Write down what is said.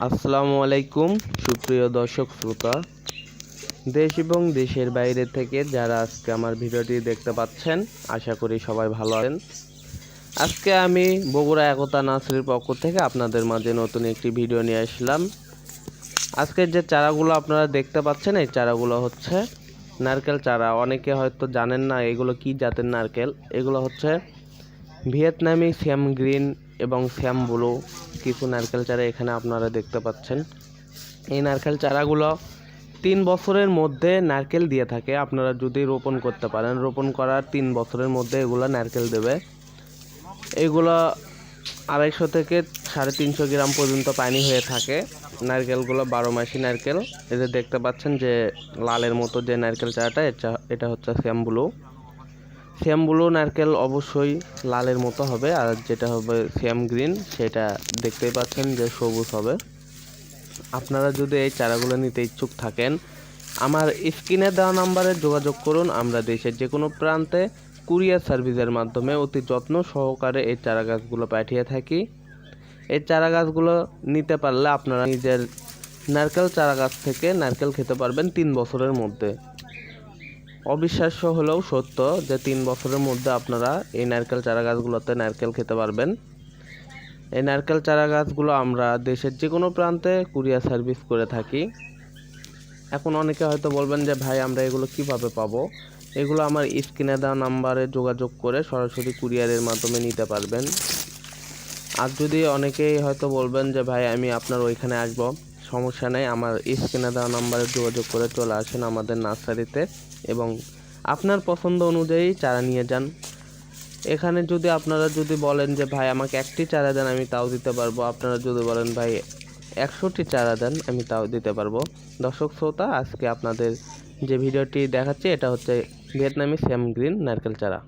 আসসালামু আলাইকুম সুপ্রিয় দর্শক শ্রোতা, দেশ এবং দেশের বাইরে থেকে যারা আজকে আমার ভিডিওটি দেখতে পাচ্ছেন, আশা করি সবাই ভালো আছেন। আজকে আমি বগুড়া একতা নার্সারির পক্ষ থেকে আপনাদের মাঝে নতুন একটি ভিডিও নিয়ে আসলাম। আজকের যে চারাগুলো আপনারা দেখতে পাচ্ছেন, এই চারাগুলো হচ্ছে নারকেল চারা। অনেকে হয়তো জানেন না এগুলো কি জাতের নারকেল। এগুলো হচ্ছে ভিয়েতনামি শ্যাম গ্রিন এবং শ্যাম ব্লু কিছু নারকেল চারা এখানে আপনারা দেখতে পাচ্ছেন। এই নারকেল চারাগুলো 3 বছরের মধ্যে নারকেল দিয়ে থাকে। আপনারা যদি রোপণ করতে পারেন, রোপণ করার 3 বছরের মধ্যে এগুলো নারকেল দেবে। এগুলো 250 থেকে 350 গ্রাম পর্যন্ত পানি হয়ে থাকে। নারকেলগুলো 12 মাসি নারকেল। এই যে দেখতে পাচ্ছেন যে লালের মতো যে নারকেল চারাটা, এটা হচ্ছে শ্যাম ব্লু নারকেল অবশ্যই লালের মতো হবে, আর যেটা হবে শ্যাম গ্রিন সেটা দেখতেই পাচ্ছেন যে সবুজ হবে। আপনারা যদি এই চারাগুলো নিতে ইচ্ছুক থাকেন, আমার স্ক্রিনে দেওয়া নাম্বারে যোগাযোগ করুন। আমরা দেশের যে কোনো প্রান্তে কুরিয়ার সার্ভিসের মাধ্যমে অতি যত্ন সহকারে এই চারা গাছগুলো পাঠিয়ে থাকি। এই চারা গাছগুলো নিতে পারলে আপনারা নিজের নারকেল চারা গাছ থেকে নারকেল খেতে পারবেন 3 বছরের মধ্যে। অবিশ্বাস্য হলেও সত্য যে 3 বছরের মধ্যে আপনারা এই নারকেল চারা গাছগুলোতে নারকেল খেতে পারবেন। এই নারকেল চারা গাছগুলো আমরা দেশের যে কোনো প্রান্তে কুরিয়ার সার্ভিস করে থাকি। এখন অনেকে হয়তো বলবেন যে ভাই আমরা এগুলো কিভাবে পাবো? এগুলো আমার স্ক্রিনে দেওয়া নাম্বারে যোগাযোগ করে সরাসরি কুরিয়ারের মাধ্যমে নিতে পারবেন। আর যদি অনেকেই হয়তো বলবেন যে ভাই আমি আপনার ওইখানে আসবো, সমস্যা নেই, আমার স্ক্রিনে দেওয়া নাম্বারে যোগাযোগ করে চলে আসেন আমাদের নার্সারিতে এবং আপনার পছন্দ অনুযায়ী চারা নিয়ে যান। এখানে যদি আপনারা যদি বলেন যে ভাই আমাকে একটি চারা দেন, আমি তাও দিতে পারবো। আপনারা যদি বলেন ভাই 100টি চারা দেন, আমি তাও দিতে পারবো। দর্শক শ্রোতা, আজকে আপনাদের যে ভিডিওটি দেখাচ্ছি এটা হচ্ছে ভিয়েতনামি শ্যাম গ্রিন নারকেল চারা।